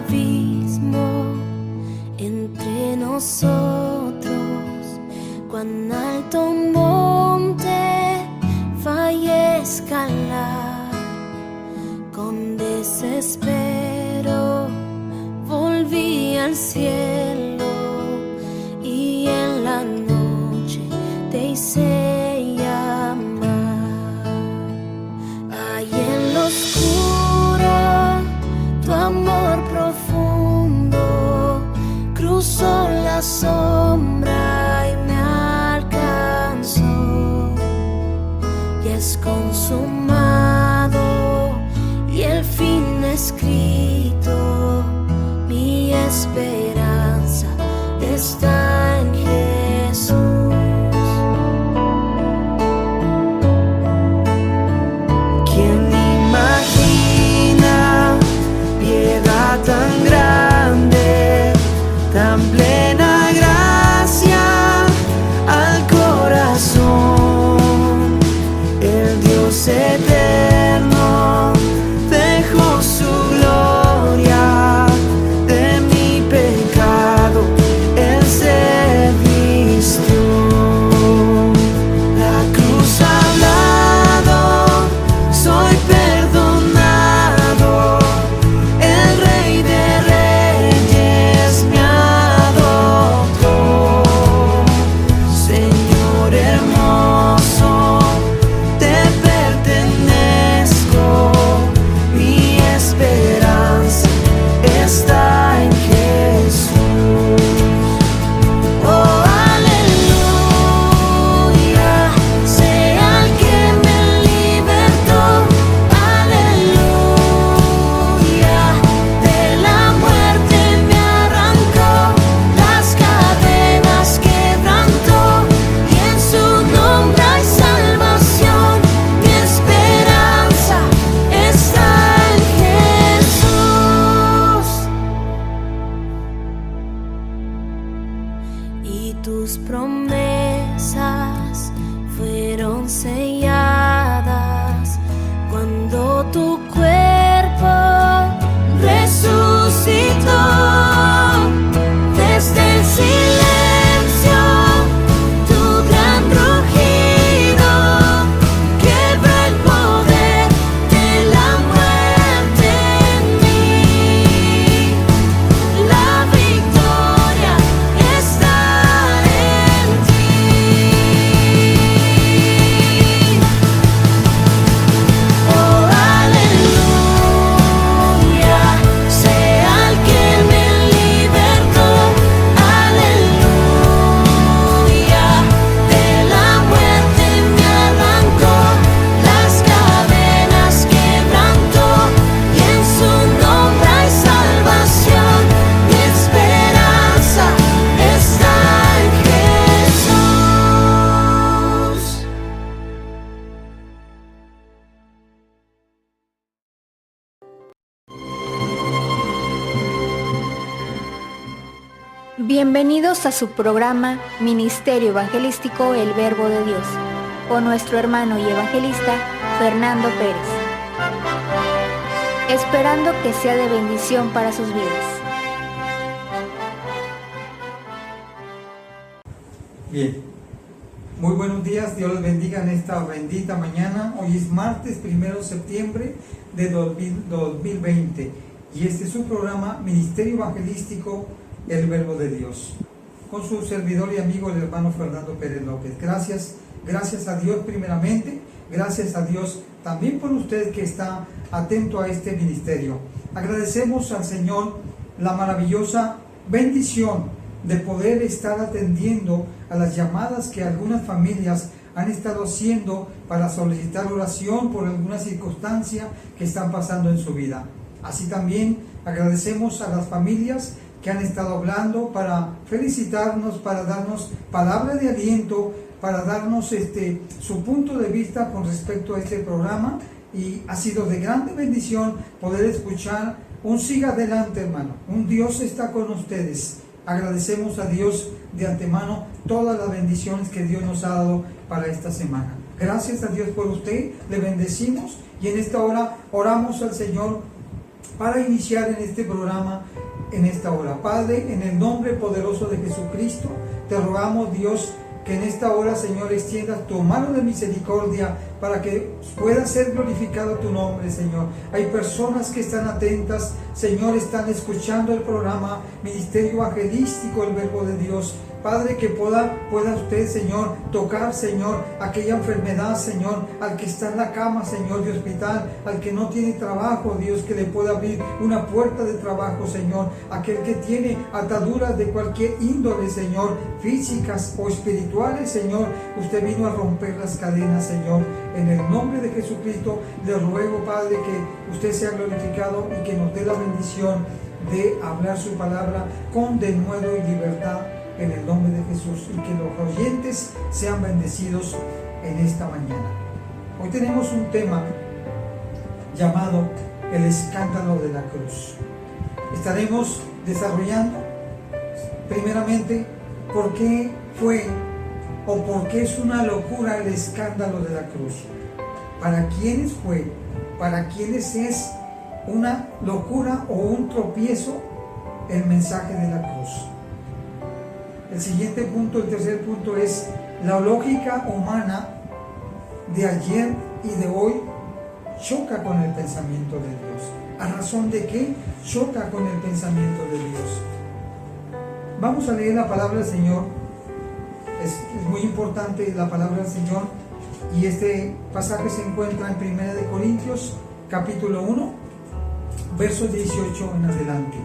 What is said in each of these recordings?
abismo entre nosotros, cuán alto monte fallé escalar. Con desespero volví al cielo y en la noche te hice llamar. Ahí en lo oscuro tu amor profundo cruzó la sombra y me alcanzó. Y es consumado y el fin escrito, mi esperanza está en Jesús. ¿Quién imagina piedad tan grande, tan plena gracia al corazón? El Dios eterno dejó su gloria, de mi pecado Él se vistió. La cruz ha hablado, soy perdonado, el Rey de Reyes me adoptó. Señor hermoso, te pertenezco, mi esperanza está en Jesús. Oh, aleluya, sea el que me libertó. Aleluya, de la muerte me arrancó, las cadenas quebrantó, y en su nombre hay salvación. Mi esperanza está en Jesús. Y tus promesas fueron selladas cuando tu cuerpo resucitó. Desde el silencio tu gran rugido quebra el poder de la muerte en mí. La victoria está en ti. Oh, aleluya, sea el que me libertó. Aleluya, de la muerte me arrancó, las cadenas quebrantó, y en su nombre hay salvación. Mi esperanza está en Jesús. Bienvenidos a su programa Ministerio Evangelístico El Verbo de Dios, con nuestro hermano y evangelista Fernando Pérez, esperando que sea de bendición para sus vidas. Bien, muy buenos días, Dios les bendiga en esta bendita mañana. Hoy es martes 1 de septiembre de 2020 y este es su programa Ministerio Evangelístico El Verbo de Dios, con su servidor y amigo el hermano Fernando Pérez López. Gracias a Dios primeramente, gracias a Dios también por usted que está atento a este ministerio. Agradecemos al Señor la maravillosa bendición de poder estar atendiendo a las llamadas que algunas familias han estado haciendo para solicitar oración por alguna circunstancia que están pasando en su vida. Así también agradecemos a las familias que han estado hablando para felicitarnos, para darnos palabra de aliento, para darnos su punto de vista con respecto a este programa, y ha sido de grande bendición poder escuchar un siga adelante, hermano, un Dios está con ustedes. Agradecemos a Dios de antemano todas las bendiciones que Dios nos ha dado para esta semana. Gracias a Dios por usted, le bendecimos y en esta hora oramos al Señor para iniciar en este programa en esta hora. Padre, en el nombre poderoso de Jesucristo, te rogamos, Dios, que en esta hora, Señor, extiendas tu mano de misericordia para que pueda ser glorificado tu nombre, Señor. Hay personas que están atentas, Señor, están escuchando el programa Ministerio Evangelístico, el Verbo de Dios. Padre, que pueda usted, Señor, tocar, Señor, aquella enfermedad, Señor, al que está en la cama, Señor, de hospital, al que no tiene trabajo, Dios, que le pueda abrir una puerta de trabajo, Señor, aquel que tiene ataduras de cualquier índole, Señor, físicas o espirituales, Señor, usted vino a romper las cadenas, Señor. En el nombre de Jesucristo, le ruego, Padre, que usted sea glorificado y que nos dé la bendición de hablar su palabra con denuedo y libertad, en el nombre de Jesús, y que los oyentes sean bendecidos en esta mañana. Hoy tenemos un tema llamado el escándalo de la cruz. Estaremos desarrollando primeramente por qué fue o por qué es una locura el escándalo de la cruz. ¿Para quiénes fue? ¿Para quiénes es una locura o un tropiezo el mensaje de la cruz? El siguiente punto, el tercer punto, es la lógica humana de ayer y de hoy choca con el pensamiento de Dios. ¿A razón de qué choca con el pensamiento de Dios? Vamos a leer la palabra del Señor. Es muy importante la palabra del Señor, y este pasaje se encuentra en 1 de Corintios capítulo 1, versos 18 en adelante.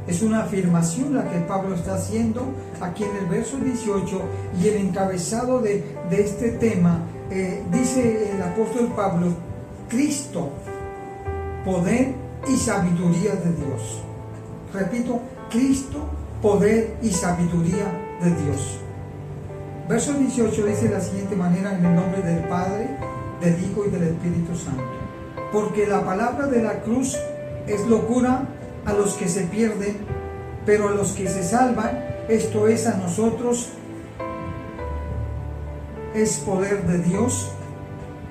Es una afirmación la que Pablo está haciendo aquí en el verso 18, y el encabezado de este tema dice el apóstol Pablo: Cristo, poder y sabiduría de Dios. Repito, Cristo, poder y sabiduría de Dios. Verso 18 dice de la siguiente manera: en el nombre del Padre, del Hijo y del Espíritu Santo. Porque la palabra de la cruz es locura a los que se pierden, pero a los que se salvan, esto es, a nosotros, es poder de Dios.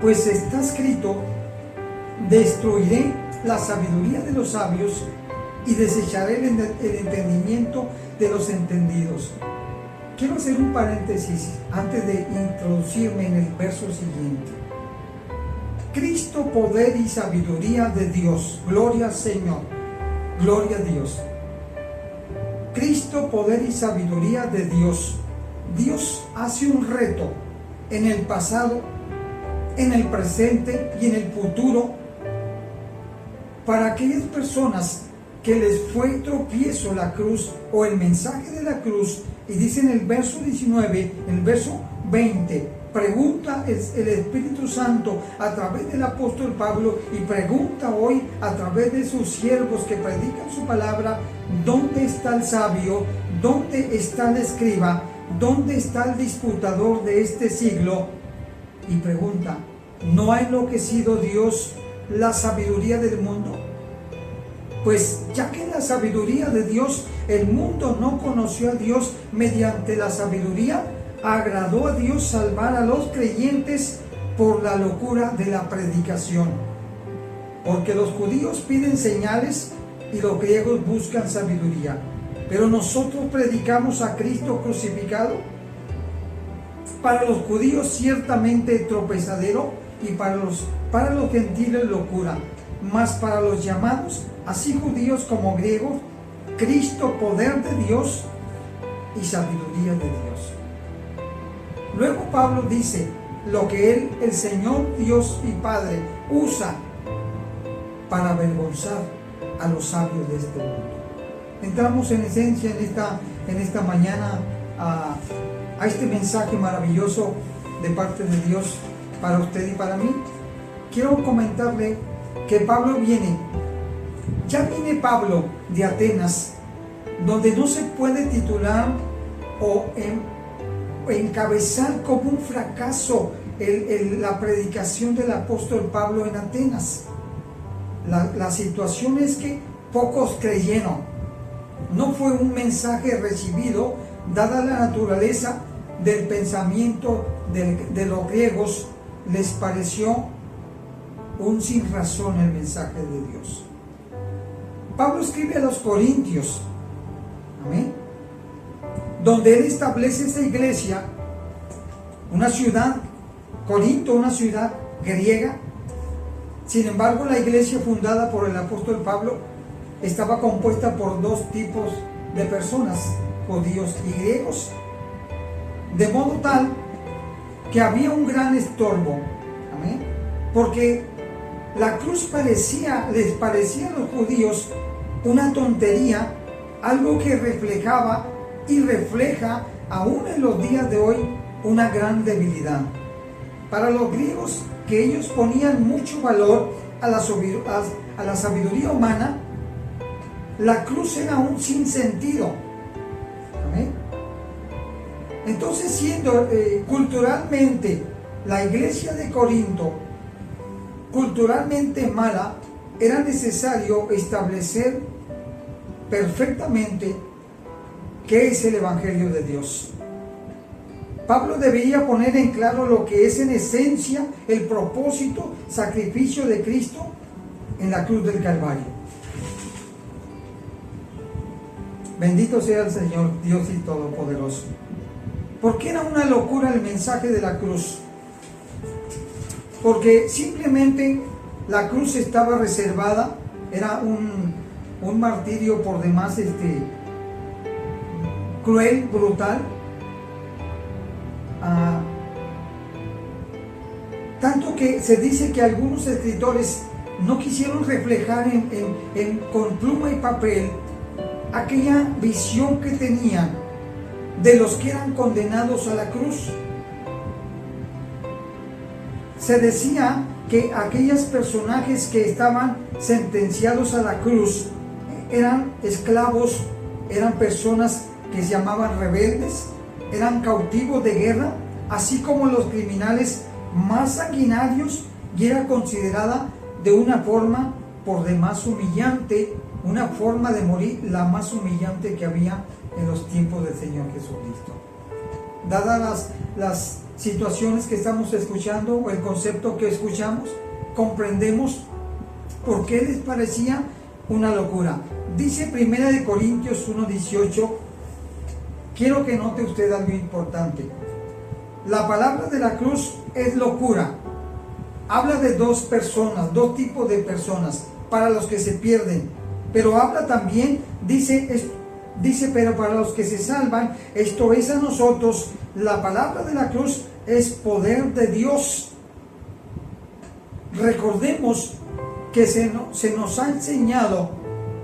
Pues está escrito: destruiré la sabiduría de los sabios y desecharé el entendimiento de los entendidos. Quiero hacer un paréntesis antes de introducirme en el verso siguiente. Cristo, poder y sabiduría de Dios. Gloria al Señor. Gloria a Dios. Cristo, poder y sabiduría de Dios. Dios hace un reto en el pasado, en el presente y en el futuro para aquellas personas que les fue tropiezo la cruz o el mensaje de la cruz. Y dice en el verso 19, en el verso 20, pregunta el Espíritu Santo a través del apóstol Pablo, y pregunta hoy a través de sus siervos que predican su palabra: ¿dónde está el sabio? ¿Dónde está el escriba? ¿Dónde está el disputador de este siglo? Y pregunta: ¿no ha enloquecido Dios la sabiduría del mundo? Pues ya que en la sabiduría de Dios el mundo no conoció a Dios, mediante la sabiduría agradó a Dios salvar a los creyentes por la locura de la predicación. Porque los judíos piden señales y los griegos buscan sabiduría, pero nosotros predicamos a Cristo crucificado, para los judíos ciertamente tropezadero, y para los gentiles locura, mas para los llamados, así judíos como griegos, Cristo, poder de Dios y sabiduría de Dios. Luego Pablo dice lo que él, el Señor Dios y Padre, usa para avergonzar a los sabios de este mundo. Entramos en esencia en esta mañana a este mensaje maravilloso de parte de Dios para usted y para mí. Quiero comentarle que Pablo viene Pablo de Atenas, donde no se puede titular o encabezar como un fracaso la predicación del apóstol Pablo en Atenas. La situación es que pocos creyeron. No fue un mensaje recibido, dada la naturaleza del pensamiento de los griegos. Les pareció un sin razón el mensaje de Dios. Pablo escribe a los Corintios, amén, donde él establece esta iglesia, una ciudad, Corinto, una ciudad griega. Sin embargo, la iglesia fundada por el apóstol Pablo estaba compuesta por dos tipos de personas, judíos y griegos, de modo tal que había un gran estorbo, amén, porque la cruz les parecía a los judíos una tontería, algo que reflejaba y refleja aún en los días de hoy una gran debilidad. Para los griegos, que ellos ponían mucho valor a la sabiduría humana, la cruz era un sinsentido. ¿Amén? Entonces, siendo culturalmente la iglesia de Corinto culturalmente mala, era necesario establecer perfectamente qué es el Evangelio de Dios. Pablo debía poner en claro lo que es en esencia el propósito, sacrificio de Cristo en la cruz del Calvario. Bendito sea el Señor, Dios y Todopoderoso. ¿Por qué era una locura el mensaje de la cruz? Porque simplemente la cruz estaba reservada, era un martirio por demás cruel, brutal. Tanto que se dice que algunos escritores no quisieron reflejar con pluma y papel aquella visión que tenían de los que eran condenados a la cruz. Se decía que aquellos personajes que estaban sentenciados a la cruz eran esclavos, eran personas que se llamaban rebeldes, eran cautivos de guerra, así como los criminales más sanguinarios, y era considerada de una forma por demás humillante, una forma de morir la más humillante que había en los tiempos del Señor Jesucristo. Dadas las situaciones que estamos escuchando o el concepto que escuchamos, comprendemos por qué les parecía una locura. Dice 1 Corintios 1:18, quiero que note usted algo importante. La palabra de la cruz es locura. Habla de dos personas, dos tipos de personas, para los que se pierden. Pero habla también, dice, pero para los que se salvan, esto es a nosotros, la palabra de la cruz es poder de Dios. Recordemos que se nos ha enseñado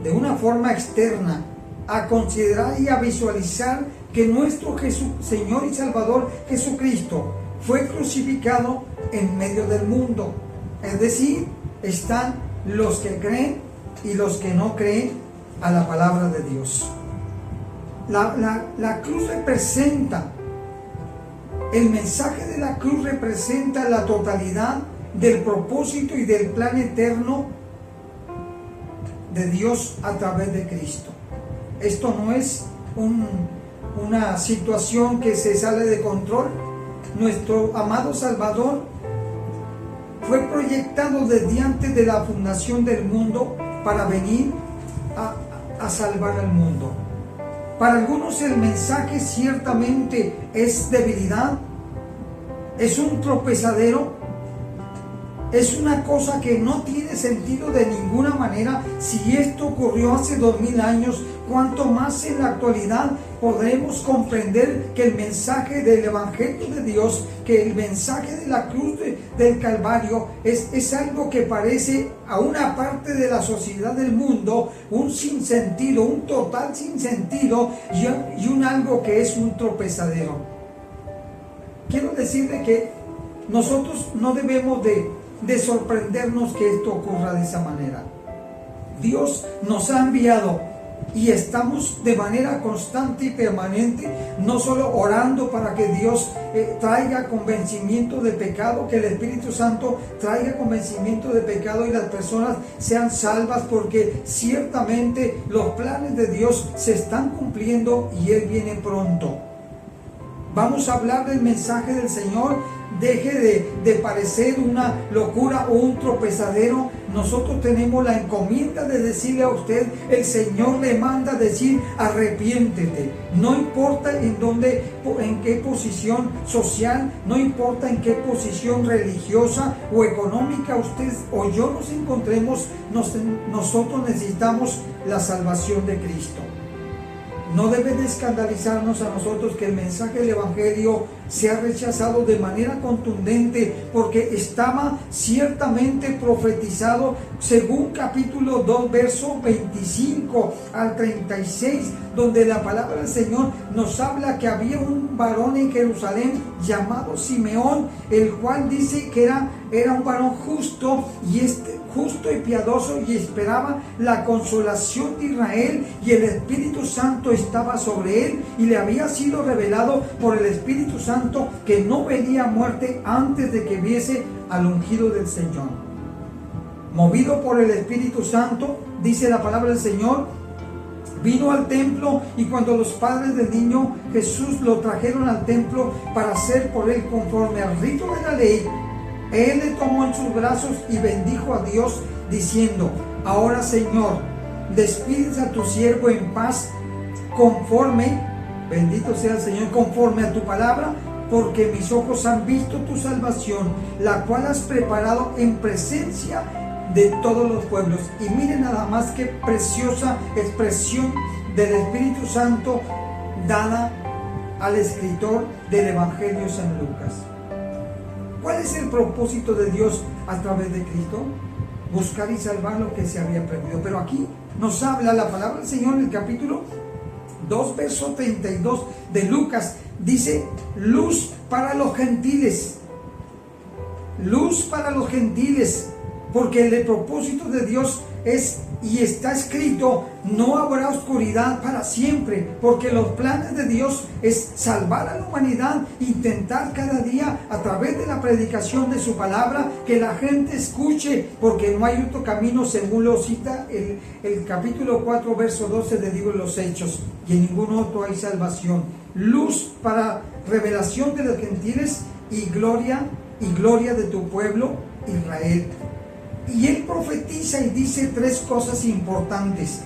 de una forma externa a considerar y a visualizar que nuestro Señor y Salvador Jesucristo fue crucificado en medio del mundo. Es decir, están los que creen y los que no creen a la palabra de Dios. La cruz representa, el mensaje de la cruz representa la totalidad del propósito y del plan eterno de Dios a través de Cristo. Esto no es una situación que se sale de control. Nuestro amado Salvador fue proyectado desde antes de la fundación del mundo para venir a salvar al mundo. Para algunos el mensaje ciertamente es debilidad, es un tropezadero, es una cosa que no tiene sentido de ninguna manera. Si esto ocurrió hace 2000 años, cuanto más en la actualidad podremos comprender que el mensaje del Evangelio de Dios, que el mensaje de la cruz del Calvario es algo que parece a una parte de la sociedad del mundo un sinsentido, un total sinsentido y un algo que es un tropezadero. Quiero decirle que nosotros no debemos de sorprendernos que esto ocurra de esa manera. Dios nos ha enviado y estamos de manera constante y permanente, no solo orando para que Dios traiga convencimiento de pecado, que el Espíritu Santo traiga convencimiento de pecado y las personas sean salvas, porque ciertamente los planes de Dios se están cumpliendo y Él viene pronto. Vamos a hablar del mensaje del Señor. Deje de parecer una locura o un tropezadero. nosotros tenemos la encomienda de decirle a usted, el Señor le manda decir, arrepiéntete. No importa en qué posición social, no importa en qué posición religiosa o económica usted o yo nos encontremos, nosotros necesitamos la salvación de Cristo. No debe de escandalizarnos a nosotros que el mensaje del Evangelio sea rechazado de manera contundente, porque estaba ciertamente profetizado según capítulo 2, verso 25 al 36, donde la palabra del Señor nos habla que había un varón en Jerusalén llamado Simeón, el cual dice que era un varón justo y piadoso, y esperaba la consolación de Israel, y el Espíritu Santo estaba sobre él, y le había sido revelado por el Espíritu Santo que no vería muerte antes de que viese al ungido del Señor. Movido por el Espíritu Santo, dice la palabra del Señor, vino al templo, y cuando los padres del niño Jesús lo trajeron al templo para hacer por él conforme al rito de la ley, él le tomó en sus brazos y bendijo a Dios, diciendo, ahora Señor, despides a tu siervo en paz, conforme, bendito sea el Señor, conforme a tu palabra, porque mis ojos han visto tu salvación, la cual has preparado en presencia de todos los pueblos. Y miren nada más qué preciosa expresión del Espíritu Santo dada al escritor del Evangelio San Lucas. ¿Cuál es el propósito de Dios a través de Cristo? Buscar y salvar lo que se había perdido. Pero aquí nos habla la palabra del Señor en el capítulo 2, verso 32 de Lucas. Dice, luz para los gentiles. Luz para los gentiles. Porque el propósito de Dios es, y está escrito, no habrá oscuridad para siempre, porque los planes de Dios es salvar a la humanidad, intentar cada día a través de la predicación de su palabra que la gente escuche, porque no hay otro camino, según lo cita el capítulo 4, verso 12 del libro de los Hechos, y en ningún otro hay salvación. Luz para revelación de los gentiles y gloria de tu pueblo Israel. Y él profetiza y dice tres cosas importantes.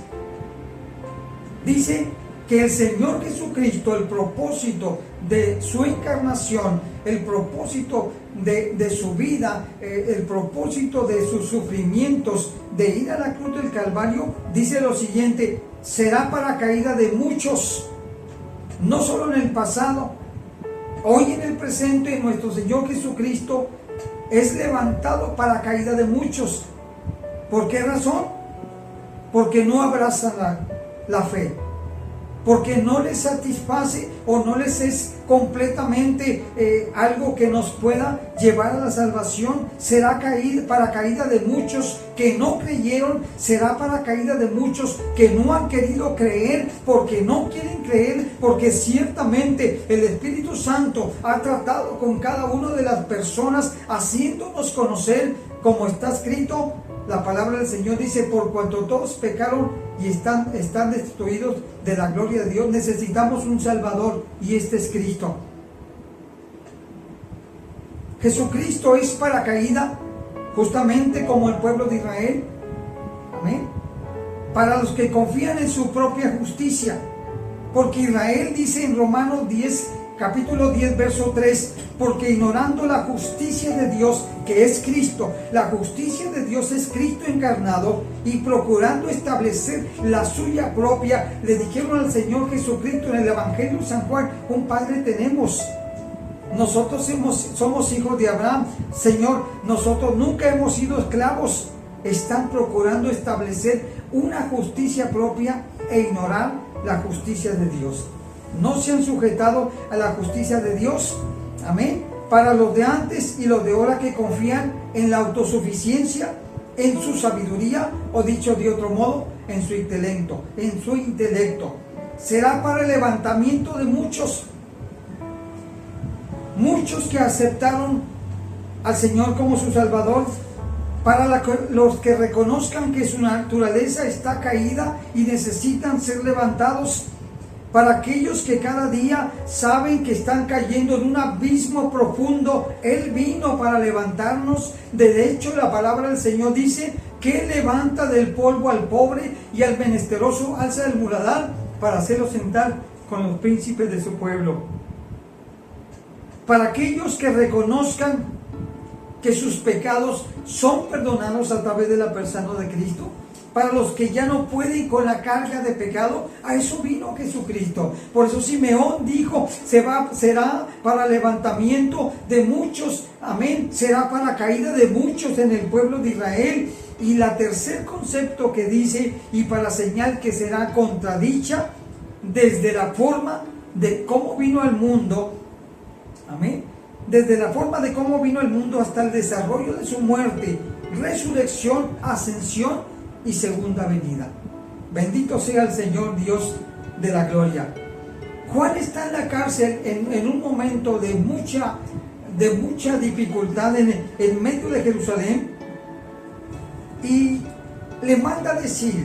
Dice que el Señor Jesucristo, el propósito de su encarnación, el propósito de su vida, el propósito de sus sufrimientos, de ir a la cruz del Calvario, dice lo siguiente: será para caída de muchos, no solo en el pasado, hoy en el presente, nuestro Señor Jesucristo es levantado para caída de muchos. ¿Por qué razón? Porque no abrazan la fe, porque no les satisface o no les es completamente algo que nos pueda llevar a la salvación. Será para caída de muchos que no creyeron, será para caída de muchos que no han querido creer, porque no quieren creer, porque ciertamente el Espíritu Santo ha tratado con cada una de las personas, haciéndonos conocer, como está escrito. La palabra del Señor dice, por cuanto todos pecaron y están destruidos de la gloria de Dios, necesitamos un Salvador, y este es Cristo. Jesucristo es para caída, justamente como el pueblo de Israel. Amén. Para los que confían en su propia justicia. Porque Israel dice en Romanos 10, capítulo 10, verso 3, porque ignorando la justicia de Dios, que es Cristo, la justicia de Dios es Cristo encarnado, y procurando establecer la suya propia, le dijeron al Señor Jesucristo en el Evangelio de San Juan, un Padre tenemos. Nosotros somos hijos de Abraham. Señor, nosotros nunca hemos sido esclavos. Están procurando establecer una justicia propia e ignorar la justicia de Dios. No se han sujetado a la justicia de Dios. Amén. Para los de antes y los de ahora que confían en la autosuficiencia, en su sabiduría, o dicho de otro modo, en su intelecto. Será para el levantamiento de muchos que aceptaron al Señor como su Salvador, para los que reconozcan que su naturaleza está caída y necesitan ser levantados, para aquellos que cada día saben que están cayendo en un abismo profundo. Él vino para levantarnos. De hecho, la palabra del Señor dice que levanta del polvo al pobre y al menesteroso alza del muladar para hacerlo sentar con los príncipes de su pueblo. Para aquellos que reconozcan que sus pecados son perdonados a través de la persona de Cristo. Para los que ya no pueden con la carga de pecado, a eso vino Jesucristo. Por eso Simeón dijo, será para levantamiento de muchos, amén, será para caída de muchos en el pueblo de Israel. Y la tercer concepto que dice, y para señal que será contradicha desde la forma de cómo vino al mundo, amén, desde la forma de cómo vino al mundo hasta el desarrollo de su muerte, resurrección, ascensión y segunda venida. Bendito sea el Señor Dios de la gloria. Juan está en la cárcel en un momento de mucha dificultad en medio de Jerusalén, y le manda a decir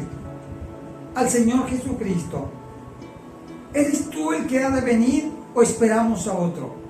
al Señor Jesucristo: ¿eres tú el que ha de venir o esperamos a otro?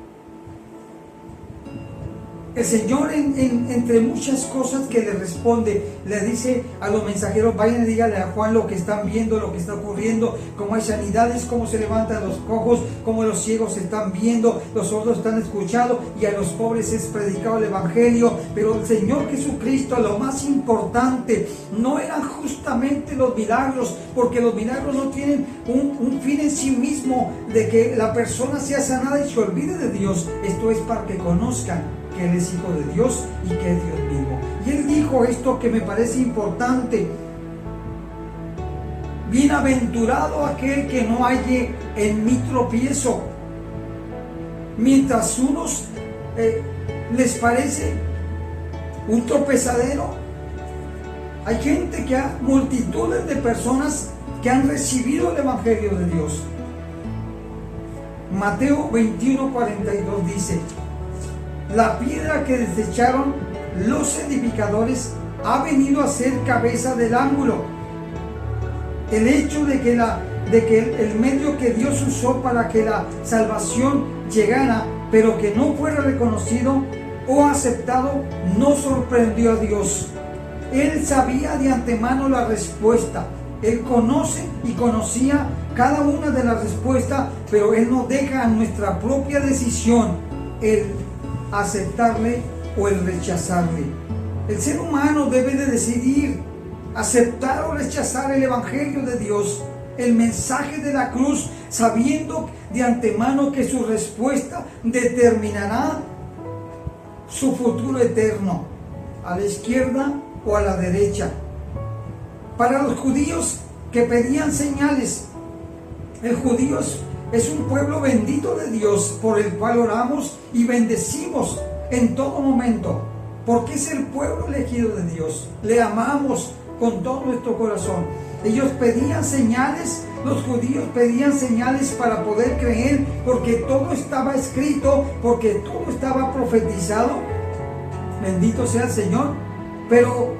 El Señor, entre muchas cosas que le responde, le dice a los mensajeros: vayan y díganle a Juan lo que están viendo, lo que está ocurriendo, cómo hay sanidades, cómo se levantan los cojos, cómo los ciegos están viendo, los sordos están escuchando, y a los pobres es predicado el Evangelio. Pero el Señor Jesucristo, lo más importante no eran justamente los milagros, porque los milagros no tienen un fin en sí mismo de que la persona sea sanada y se olvide de Dios. Esto es para que conozcan que Él es Hijo de Dios y que es Dios mismo. Y Él dijo esto que me parece importante: bienaventurado aquel que no halle en mí tropiezo. Mientras unos les parece un tropezadero, hay gente multitudes de personas que han recibido el Evangelio de Dios. Mateo 21:42 dice: la piedra que desecharon los edificadores ha venido a ser cabeza del ángulo. El hecho de que el medio que Dios usó para que la salvación llegara, pero que no fuera reconocido o aceptado, no sorprendió a Dios. Él sabía de antemano la respuesta. Él conoce y conocía cada una de las respuestas, pero Él nos deja a nuestra propia decisión el aceptarle o el rechazarle. El ser humano debe de decidir aceptar o rechazar el Evangelio de Dios, el mensaje de la cruz, sabiendo de antemano que su respuesta determinará su futuro eterno, a la izquierda o a la derecha. Para los judíos que pedían señales, el judío es un pueblo bendito de Dios, por el cual oramos y bendecimos en todo momento, porque es el pueblo elegido de Dios. Le amamos con todo nuestro corazón. Ellos pedían señales, los judíos pedían señales para poder creer, porque todo estaba escrito, porque todo estaba profetizado. Bendito sea el Señor. Pero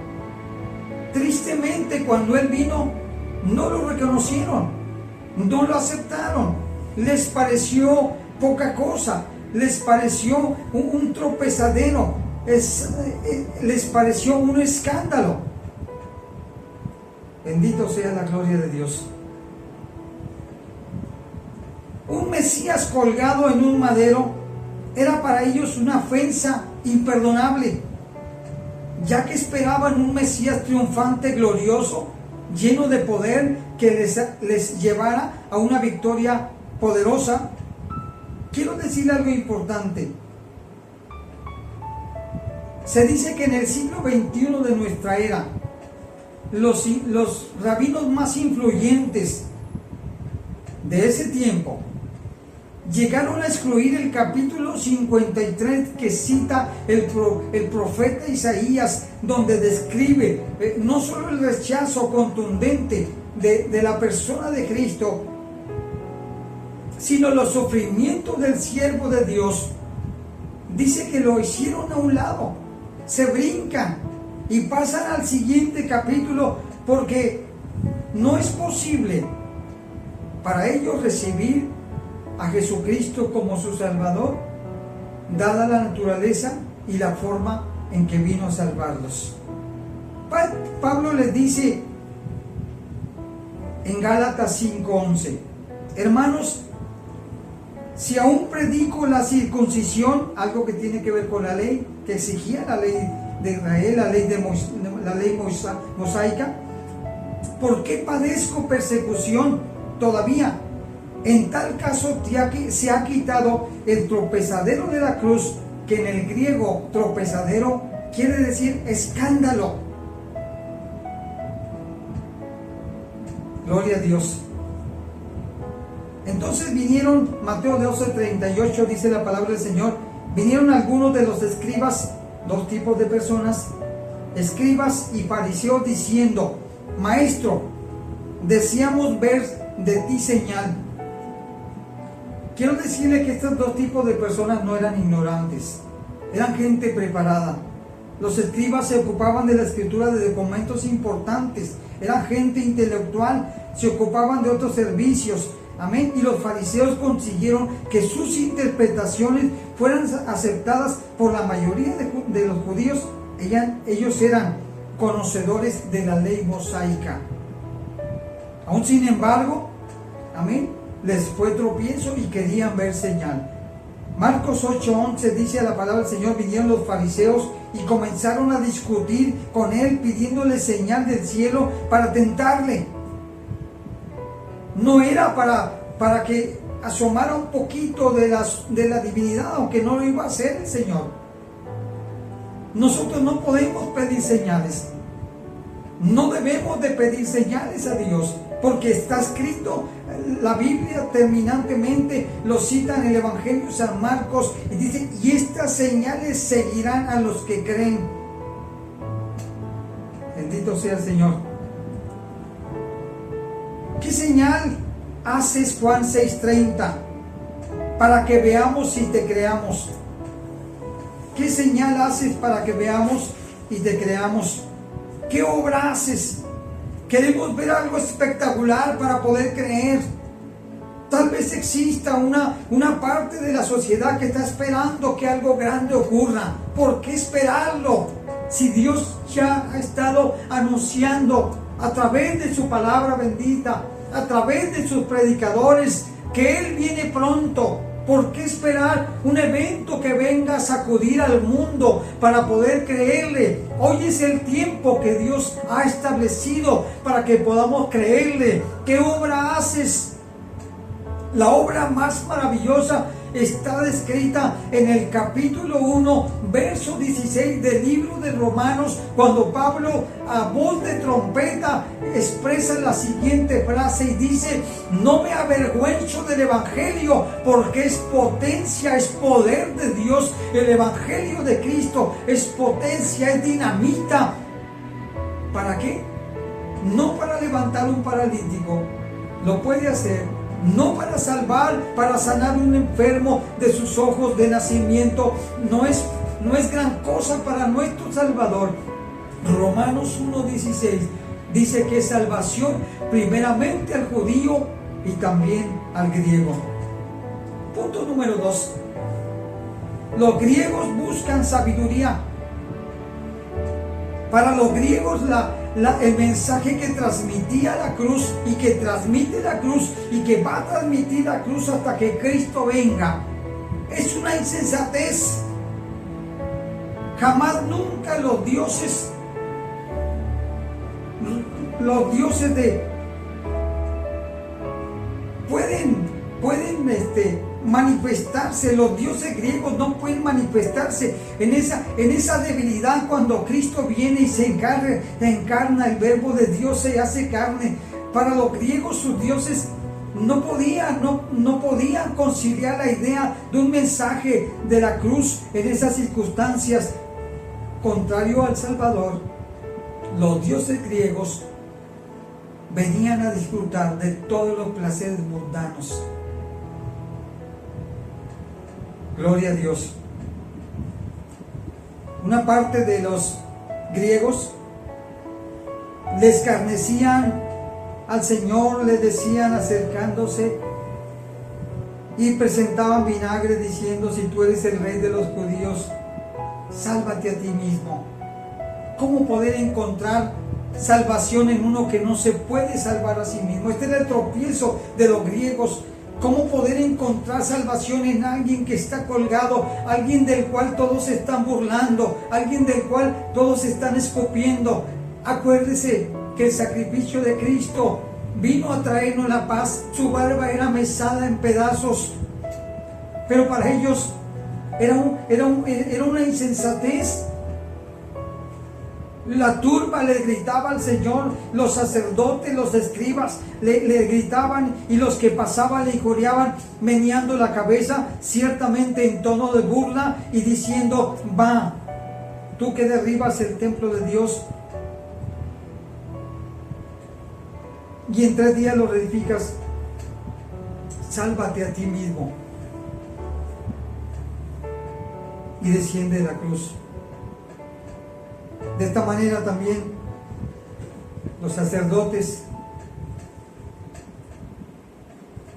tristemente, cuando Él vino, no lo reconocieron, no lo aceptaron. Les pareció poca cosa, les pareció un tropezadero, les pareció un escándalo. Bendito sea la gloria de Dios. Un Mesías colgado en un madero era para ellos una ofensa imperdonable, ya que esperaban un Mesías triunfante, glorioso, lleno de poder, que les llevara a una victoria poderosa. Quiero decir algo importante. Se dice que en el siglo XXI de nuestra era, los rabinos más influyentes de ese tiempo llegaron a excluir el capítulo 53 que cita el profeta Isaías, donde describe no solo el rechazo contundente de la persona de Cristo, sino los sufrimientos del siervo de Dios. Dice que lo hicieron a un lado, se brincan y pasan al siguiente capítulo, porque no es posible para ellos recibir a Jesucristo como su Salvador, dada la naturaleza y la forma en que vino a salvarlos. Pablo les dice en Gálatas 5:11, hermanos, si aún predico la circuncisión, algo que tiene que ver con la ley, que exigía la ley de Israel, la ley mosaica, ¿por qué padezco persecución todavía? En tal caso se ha quitado el tropezadero de la cruz, que en el griego tropezadero quiere decir escándalo. Gloria a Dios. Entonces vinieron, Mateo 12:38 dice la palabra del Señor, vinieron algunos de los escribas, dos tipos de personas, escribas y fariseos, diciendo, Maestro, deseamos ver de ti señal. Quiero decirle que estos dos tipos de personas no eran ignorantes, eran gente preparada. Los escribas se ocupaban de la escritura de documentos importantes, eran gente intelectual, se ocupaban de otros servicios. Amén. Y los fariseos consiguieron que sus interpretaciones fueran aceptadas por la mayoría de los judíos. Ellos eran conocedores de la ley mosaica. Aún sin embargo, amén, les fue tropiezo y querían ver señal. Marcos 8:11 dice la palabra del Señor, vinieron los fariseos y comenzaron a discutir con él, pidiéndole señal del cielo para tentarle. No era para que asomara un poquito de la divinidad, aunque no lo iba a hacer el Señor. Nosotros no podemos pedir señales. No debemos de pedir señales a Dios, porque está escrito, la Biblia terminantemente lo cita en el Evangelio de San Marcos y dice, y estas señales seguirán a los que creen. Bendito sea el Señor. ¿Qué señal haces, Juan 6:30, para que veamos y te creamos? ¿Qué señal haces para que veamos y te creamos? ¿Qué obra haces? Queremos ver algo espectacular para poder creer. Tal vez exista una parte de la sociedad que está esperando que algo grande ocurra. ¿Por qué esperarlo? Si Dios ya ha estado anunciando a través de su palabra bendita, a través de sus predicadores, que Él viene pronto. ¿Por qué esperar un evento que venga a sacudir al mundo para poder creerle? Hoy es el tiempo que Dios ha establecido para que podamos creerle. ¿Qué obra haces? La obra más maravillosa está descrita en el capítulo 1, verso 16 del libro de Romanos, cuando Pablo a voz de trompeta expresa la siguiente frase y dice, no me avergüenzo del Evangelio, porque es potencia, es poder de Dios. El Evangelio de Cristo es potencia, es dinamita. ¿Para qué? No para levantar un paralítico, lo puede hacer. No para salvar, para sanar un enfermo de sus ojos de nacimiento. No es gran cosa para nuestro Salvador. Romanos 1:16 dice que es salvación primeramente al judío y también al griego. Punto número 2. Los griegos buscan sabiduría. Para los griegos el mensaje que transmitía la cruz y que transmite la cruz y que va a transmitir la cruz hasta que Cristo venga es una insensatez. Jamás nunca los dioses pueden manifestarse. Los dioses griegos no pueden manifestarse en esa debilidad cuando Cristo viene y se encarna, el verbo de Dios se hace carne. Para los griegos sus dioses no podían conciliar la idea de un mensaje de la cruz en esas circunstancias. Contrario al Salvador, los dioses griegos venían a disfrutar de todos los placeres mundanos. Gloria a Dios. Una parte de los griegos le escarnecían al Señor, le decían acercándose y presentaban vinagre diciendo, si tú eres el rey de los judíos, sálvate a ti mismo. ¿Cómo poder encontrar salvación en uno que no se puede salvar a sí mismo? Este era el tropiezo de los griegos. ¿Cómo poder encontrar salvación en alguien que está colgado, alguien del cual todos se están burlando, alguien del cual todos están escupiendo? Acuérdese que el sacrificio de Cristo vino a traernos la paz. Su barba era mesada en pedazos, pero para ellos era una insensatez. La turba le gritaba al Señor, los sacerdotes, los escribas le gritaban, y los que pasaban le injuriaban, meneando la cabeza, ciertamente en tono de burla, y diciendo: va, tú que derribas el templo de Dios y en 3 días lo reedificas, sálvate a ti mismo y desciende de la cruz. De esta manera también los sacerdotes,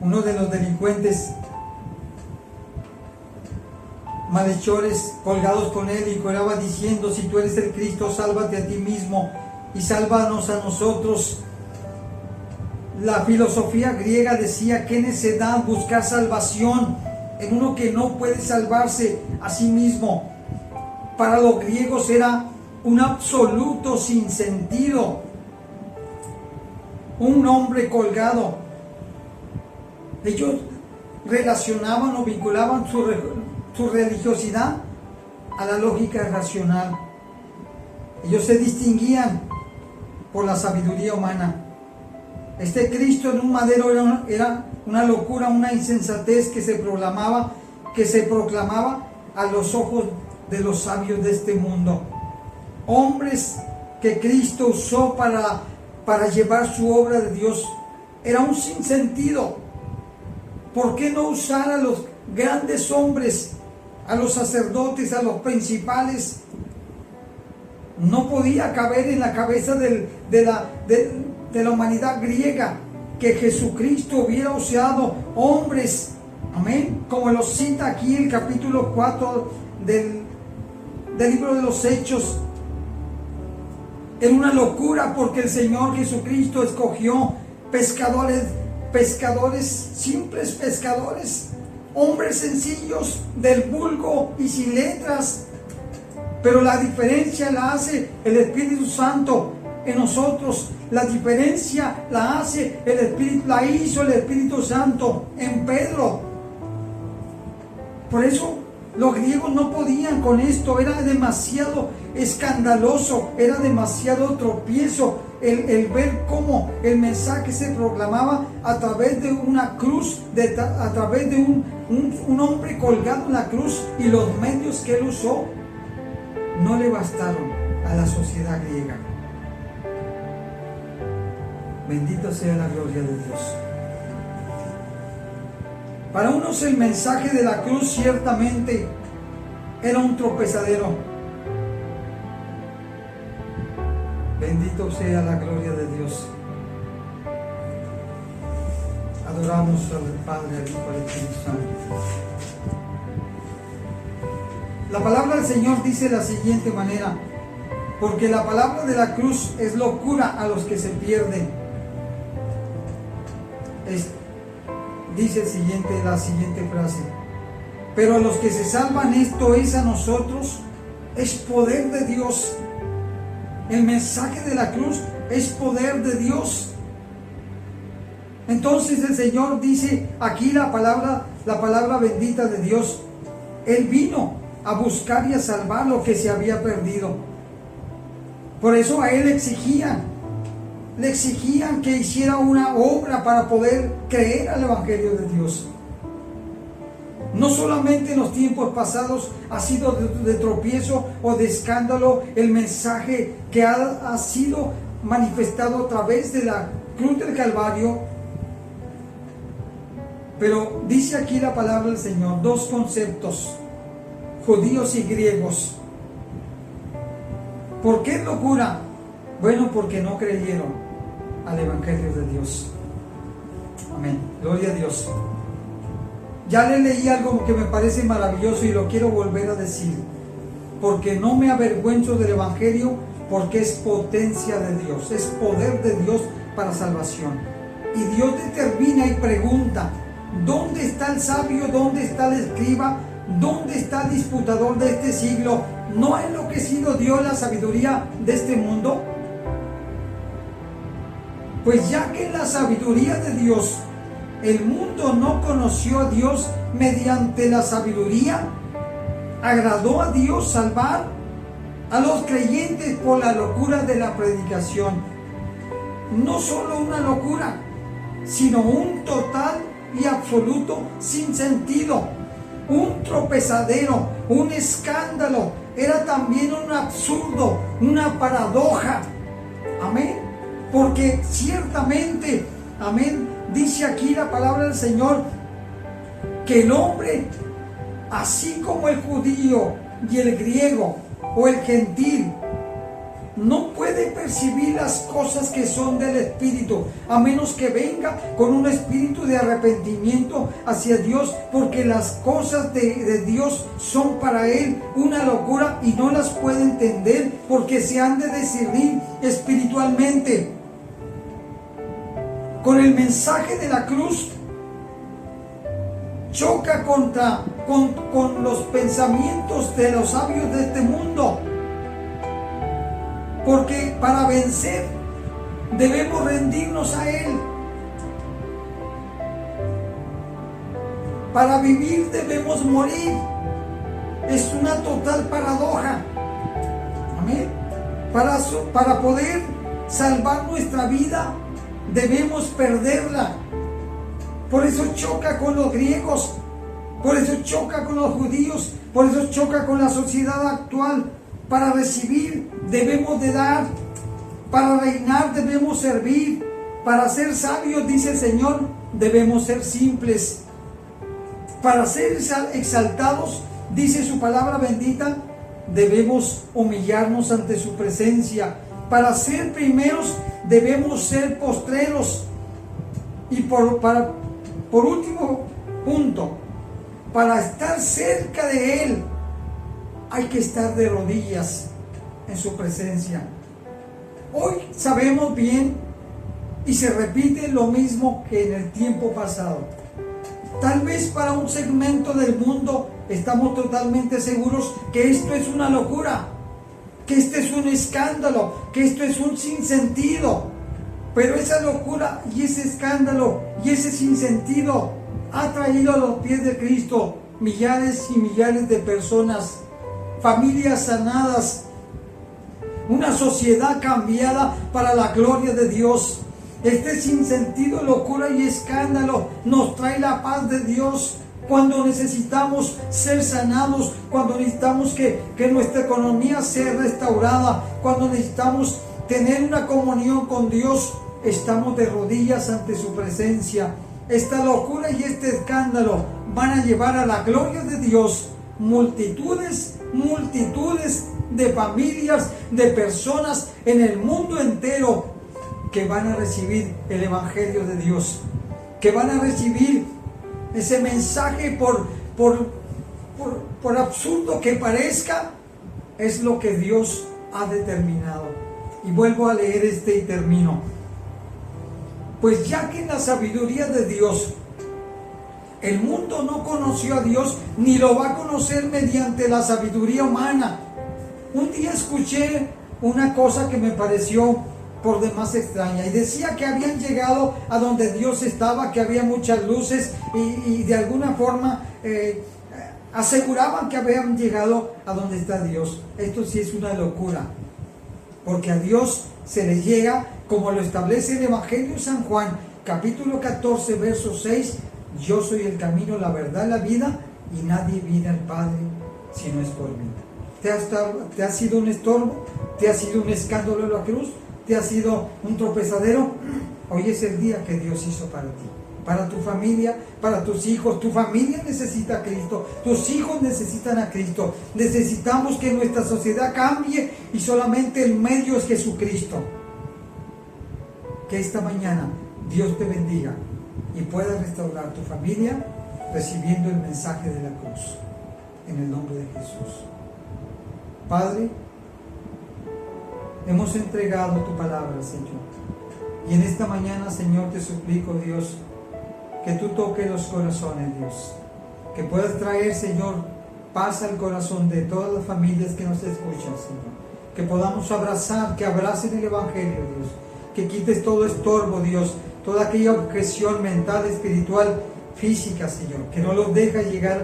uno de los delincuentes, malhechores, colgados con él, y oraba diciendo: si tú eres el Cristo, sálvate a ti mismo y sálvanos a nosotros. La filosofía griega decía: qué necedad buscar salvación en uno que no puede salvarse a sí mismo. Para los griegos era un absoluto sinsentido un hombre colgado. Ellos relacionaban o vinculaban su religiosidad a la lógica racional. Ellos se distinguían por la sabiduría humana. Este Cristo en un madero era una locura, una insensatez que se proclamaba a los ojos de los sabios de este mundo. Hombres que Cristo usó para llevar su obra de Dios. Era un sinsentido. ¿Por qué no usar a los grandes hombres, a los sacerdotes, a los principales? No podía caber en la cabeza de la humanidad griega que Jesucristo hubiera usado hombres, amén, como lo cita aquí el capítulo 4 del libro de los Hechos. Era una locura, porque el Señor Jesucristo escogió pescadores, simples pescadores, hombres sencillos del vulgo y sin letras. Pero la diferencia la hace el Espíritu Santo en nosotros. La diferencia la hizo el Espíritu Santo en Pedro. Por eso los griegos no podían con esto. Era demasiado escandaloso, era demasiado tropiezo el ver cómo el mensaje se proclamaba a través de una cruz, a través de un hombre colgado en la cruz, y los medios que él usó no le bastaron a la sociedad griega. Bendito sea la gloria de Dios. Para unos el mensaje de la cruz ciertamente era un tropezadero. Bendito sea la gloria de Dios. Adoramos al Padre, al Hijo y al Espíritu Santo. La palabra del Señor dice de la siguiente manera: porque la palabra de la cruz es locura a los que se pierden. Dice la siguiente frase: pero a los que se salvan, esto es a nosotros, es poder de Dios. El mensaje de la cruz es poder de Dios. Entonces el Señor dice aquí la palabra bendita de Dios: Él vino a buscar y a salvar lo que se había perdido. Por eso a Él le exigían que hiciera una obra para poder creer al Evangelio de Dios. No solamente en los tiempos pasados ha sido de tropiezo o de escándalo el mensaje que ha sido manifestado a través de la cruz del Calvario, pero dice aquí la palabra del Señor dos conceptos: judíos y griegos. ¿Por qué locura? Bueno, porque no creyeron al Evangelio de Dios. Amén. Gloria a Dios. Ya le leí algo que me parece maravilloso y lo quiero volver a decir: porque no me avergüenzo del Evangelio, porque es potencia de Dios, es poder de Dios para salvación. Y Dios determina y pregunta: ¿dónde está el sabio? ¿Dónde está el escriba? ¿Dónde está el disputador de este siglo? ¿No ha enloquecido Dios la sabiduría de este mundo? Pues ya que en la sabiduría de Dios el mundo no conoció a Dios mediante la sabiduría, agradó a Dios salvar a los creyentes por la locura de la predicación. No solo una locura, sino un total y absoluto sinsentido, un tropezadero, un escándalo. Era también un absurdo, una paradoja. Amén. Porque ciertamente, amén, dice aquí la palabra del Señor, que el hombre, así como el judío y el griego o el gentil, no puede percibir las cosas que son del Espíritu, a menos que venga con un espíritu de arrepentimiento hacia Dios, porque las cosas de Dios son para él una locura y no las puede entender, porque se han de discernir espiritualmente. Con el mensaje de la cruz choca con los pensamientos de los sabios de este mundo, porque para vencer debemos rendirnos a Él. Para vivir debemos morir. Es una total paradoja. Amén. Para poder salvar nuestra vida debemos perderla. Por eso choca con los griegos, por eso choca con los judíos, por eso choca con la sociedad actual. Para recibir debemos de dar, para reinar debemos servir, para ser sabios, dice el Señor, debemos ser simples. Para ser exaltados, dice su palabra bendita, debemos humillarnos ante su presencia. Para ser primeros debemos ser postreros. Y por último punto, para estar cerca de Él hay que estar de rodillas en su presencia. Hoy sabemos bien y se repite lo mismo que en el tiempo pasado. Tal vez para un segmento del mundo estamos totalmente seguros que esto es una locura, que este es un escándalo, que esto es un sinsentido. Pero esa locura y ese escándalo y ese sinsentido ha traído a los pies de Cristo millares y millares de personas, familias sanadas, una sociedad cambiada para la gloria de Dios. Este sinsentido, locura y escándalo nos trae la paz de Dios cuando necesitamos ser sanados, cuando necesitamos que nuestra economía sea restaurada, cuando necesitamos tener una comunión con Dios. Estamos de rodillas ante su presencia. Esta locura y este escándalo van a llevar a la gloria de Dios multitudes de familias, de personas en el mundo entero que van a recibir el Evangelio de Dios, que van a recibir ese mensaje por absurdo que parezca, es lo que Dios ha determinado. Y vuelvo a leer y termino. Pues ya que en la sabiduría de Dios el mundo no conoció a Dios, ni lo va a conocer mediante la sabiduría humana. Un día escuché una cosa que me pareció por demás extraña, y decía que habían llegado a donde Dios estaba, que había muchas luces, y de alguna forma aseguraban que habían llegado a donde está Dios. Esto sí es una locura, porque a Dios se le llega como lo establece el Evangelio de San Juan, capítulo 14, verso 6: yo soy el camino, la verdad, la vida, y nadie viene al Padre si no es por mí. ¿Te ha sido un estorbo? ¿Te ha sido un escándalo en la cruz? ¿Te ha sido un tropezadero? Hoy es el día que Dios hizo para ti, para tu familia, para tus hijos. Tu familia necesita a Cristo, tus hijos necesitan a Cristo. Necesitamos que nuestra sociedad cambie, y solamente el medio es Jesucristo. Que esta mañana Dios te bendiga y puedas restaurar tu familia recibiendo el mensaje de la cruz, en el nombre de Jesús. Padre, hemos entregado tu palabra, Señor. Y en esta mañana, Señor, te suplico, Dios, que tú toques los corazones, Dios. Que puedas traer, Señor, paz al corazón de todas las familias que nos escuchan, Señor. Que podamos abrazar, que abracen el Evangelio, Dios. Que quites todo estorbo, Dios, toda aquella objeción mental, espiritual, física, Señor. Que no los deja llegar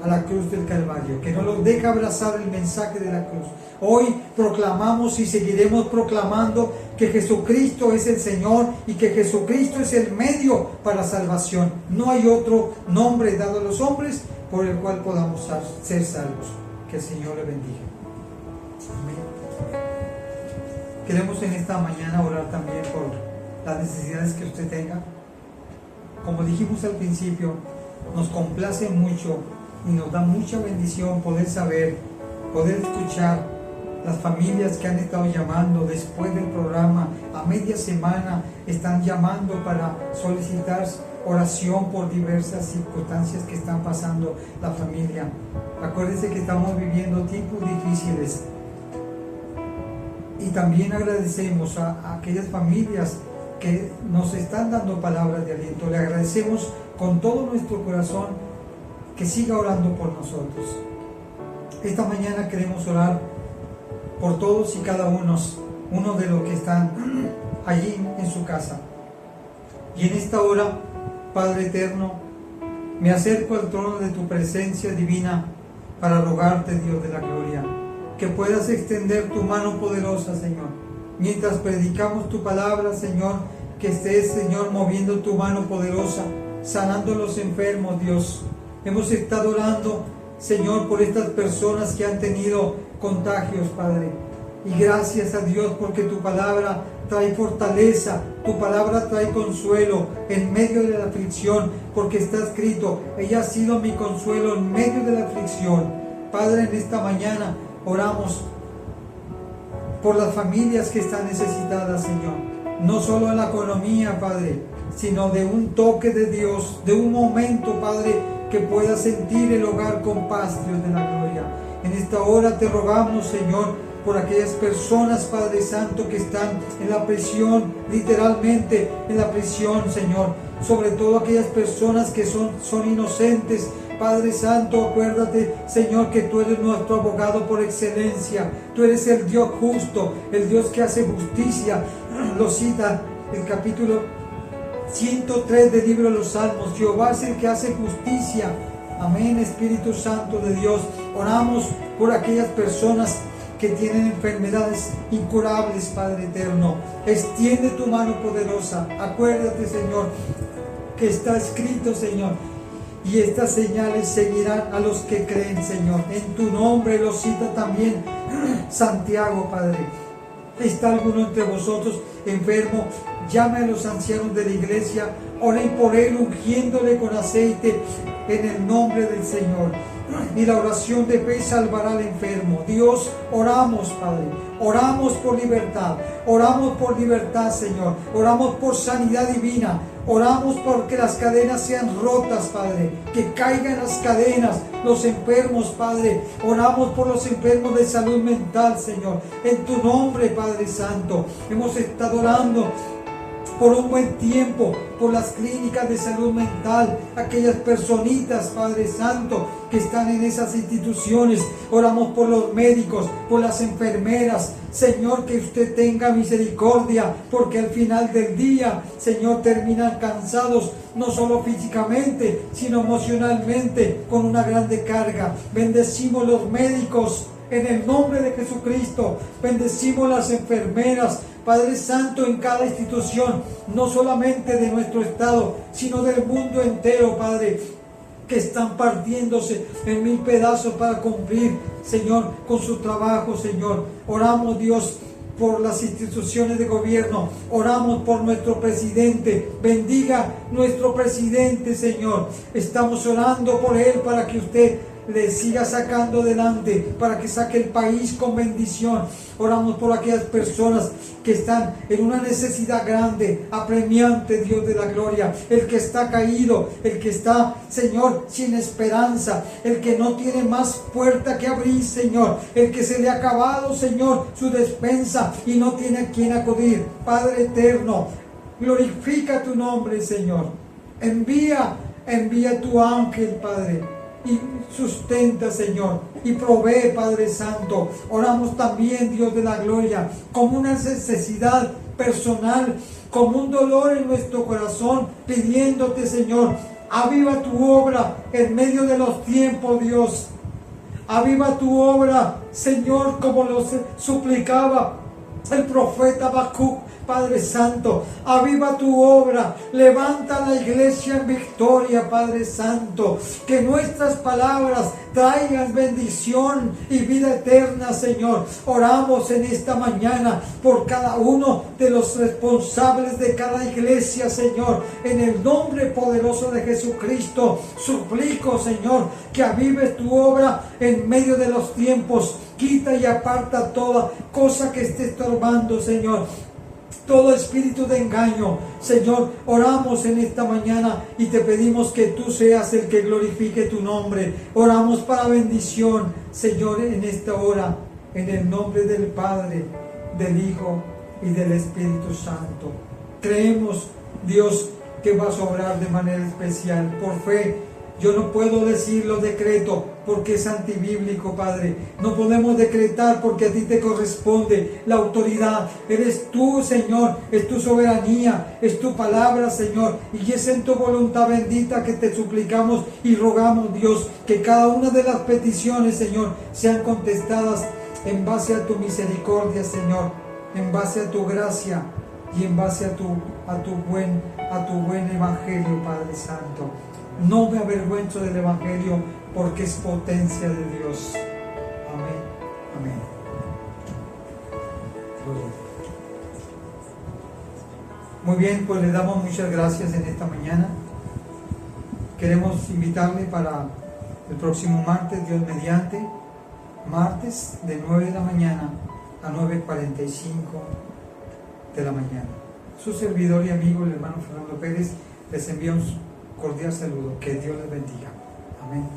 a la cruz del Calvario, que no los deja abrazar el mensaje de la cruz. Hoy proclamamos y seguiremos proclamando que Jesucristo es el Señor y que Jesucristo es el medio para la salvación. No hay otro nombre dado a los hombres por el cual podamos ser salvos. Que el Señor le bendiga. Amén. Queremos en esta mañana orar también por las necesidades que usted tenga. Como dijimos al principio, nos complace mucho y nos da mucha bendición poder saber, poder escuchar las familias que han estado llamando después del programa, a media semana están llamando para solicitar oración por diversas circunstancias que están pasando la familia. Acuérdense que estamos viviendo tiempos difíciles y también agradecemos a aquellas familias que nos están dando palabras de aliento. Le agradecemos con todo nuestro corazón que siga orando por nosotros. Esta mañana queremos orar por todos y cada uno de los que están allí en su casa. Y en esta hora, Padre eterno, me acerco al trono de tu presencia divina para rogarte, Dios de la gloria, que puedas extender tu mano poderosa, Señor. Mientras predicamos tu palabra, Señor, que estés, Señor, moviendo tu mano poderosa, sanando a los enfermos, Dios. Hemos estado orando, Señor, por estas personas que han tenido contagios, Padre. Y gracias a Dios porque tu palabra trae fortaleza, tu palabra trae consuelo en medio de la aflicción, porque está escrito, ella ha sido mi consuelo en medio de la aflicción. Padre, en esta mañana oramos por las familias que están necesitadas, Señor. No solo en la economía, Padre, sino de un toque de Dios, de un momento, Padre, que pueda sentir el hogar con paz, Dios de la gloria. En esta hora te rogamos, Señor, por aquellas personas, Padre Santo, que están en la prisión, literalmente en la prisión, Señor. Sobre todo aquellas personas que son inocentes. Padre Santo, acuérdate, Señor, que tú eres nuestro abogado por excelencia. Tú eres el Dios justo, el Dios que hace justicia. Lo cita el capítulo 103 del libro de los Salmos. Jehová es el que hace justicia. Amén, Espíritu Santo de Dios. Oramos por aquellas personas que tienen enfermedades incurables, Padre eterno. Extiende tu mano poderosa. Acuérdate, Señor, que está escrito, Señor, y estas señales seguirán a los que creen, Señor. En tu nombre lo cita también Santiago, Padre. ¿Está alguno entre vosotros enfermo? Llame a los ancianos de la iglesia, oren por él, ungiéndole con aceite en el nombre del Señor. Y la oración de fe salvará al enfermo. Dios, oramos, Padre. Oramos por libertad, Señor. Oramos por sanidad divina. Oramos porque las cadenas sean rotas, Padre. Que caigan las cadenas, los enfermos, Padre. Oramos por los enfermos de salud mental, Señor. En tu nombre, Padre Santo. Hemos estado orando por un buen tiempo, por las clínicas de salud mental, aquellas personitas, Padre Santo, que están en esas instituciones. Oramos por los médicos, por las enfermeras. Señor, que usted tenga misericordia, porque al final del día, Señor, terminan cansados, no solo físicamente, sino emocionalmente, con una grande carga. Bendecimos los médicos en el nombre de Jesucristo. Bendecimos las enfermeras, Padre Santo, en cada institución, no solamente de nuestro estado, sino del mundo entero, Padre, que están partiéndose en 1000 pedazos para cumplir, Señor, con su trabajo, Señor. Oramos, Dios, por las instituciones de gobierno. Oramos por nuestro presidente. Bendiga nuestro presidente, Señor. Estamos orando por él para que usted le siga sacando adelante, para que saque el país con bendición. Oramos por aquellas personas que están en una necesidad grande, apremiante, Dios de la gloria, el que está caído, el que está, Señor, sin esperanza, el que no tiene más puerta que abrir, Señor, el que se le ha acabado, Señor, su despensa y no tiene a quien acudir. Padre eterno, glorifica tu nombre, Señor. Envía tu ángel, Padre, y sustenta, Señor, y provee, Padre Santo. Oramos también, Dios de la gloria, como una necesidad personal, como un dolor en nuestro corazón, pidiéndote, Señor, aviva tu obra en medio de los tiempos, Dios. Aviva tu obra, Señor, como lo suplicaba el profeta Habacuc. Padre Santo, aviva tu obra, levanta la iglesia en victoria, Padre Santo, que nuestras palabras traigan bendición y vida eterna, Señor. Oramos en esta mañana por cada uno de los responsables de cada iglesia, Señor, en el nombre poderoso de Jesucristo. Suplico, Señor, que avives tu obra en medio de los tiempos. Quita y aparta toda cosa que esté estorbando, Señor. Todo espíritu de engaño, Señor, oramos en esta mañana y te pedimos que tú seas el que glorifique tu nombre. Oramos para bendición, Señor, en esta hora, en el nombre del Padre, del Hijo y del Espíritu Santo. Creemos, Dios, que vas a obrar de manera especial, por fe. Yo no puedo decirlo, decreto, porque es antibíblico, Padre. No podemos decretar porque a ti te corresponde la autoridad. Eres tú, Señor, es tu soberanía, es tu palabra, Señor. Y es en tu voluntad bendita que te suplicamos y rogamos, Dios, que cada una de las peticiones, Señor, sean contestadas en base a tu misericordia, Señor, en base a tu gracia y en base a tu buen evangelio, Padre Santo. No me avergüenzo del evangelio porque es potencia de Dios. Amén. Amén. Muy bien, pues le damos muchas gracias en esta mañana. Queremos invitarle para el próximo martes, Dios mediante, martes de 9 de la mañana a 9:45 de la mañana. Su servidor y amigo, el hermano Fernando Pérez, les envía un cordial saludo. Que Dios les bendiga. Amén.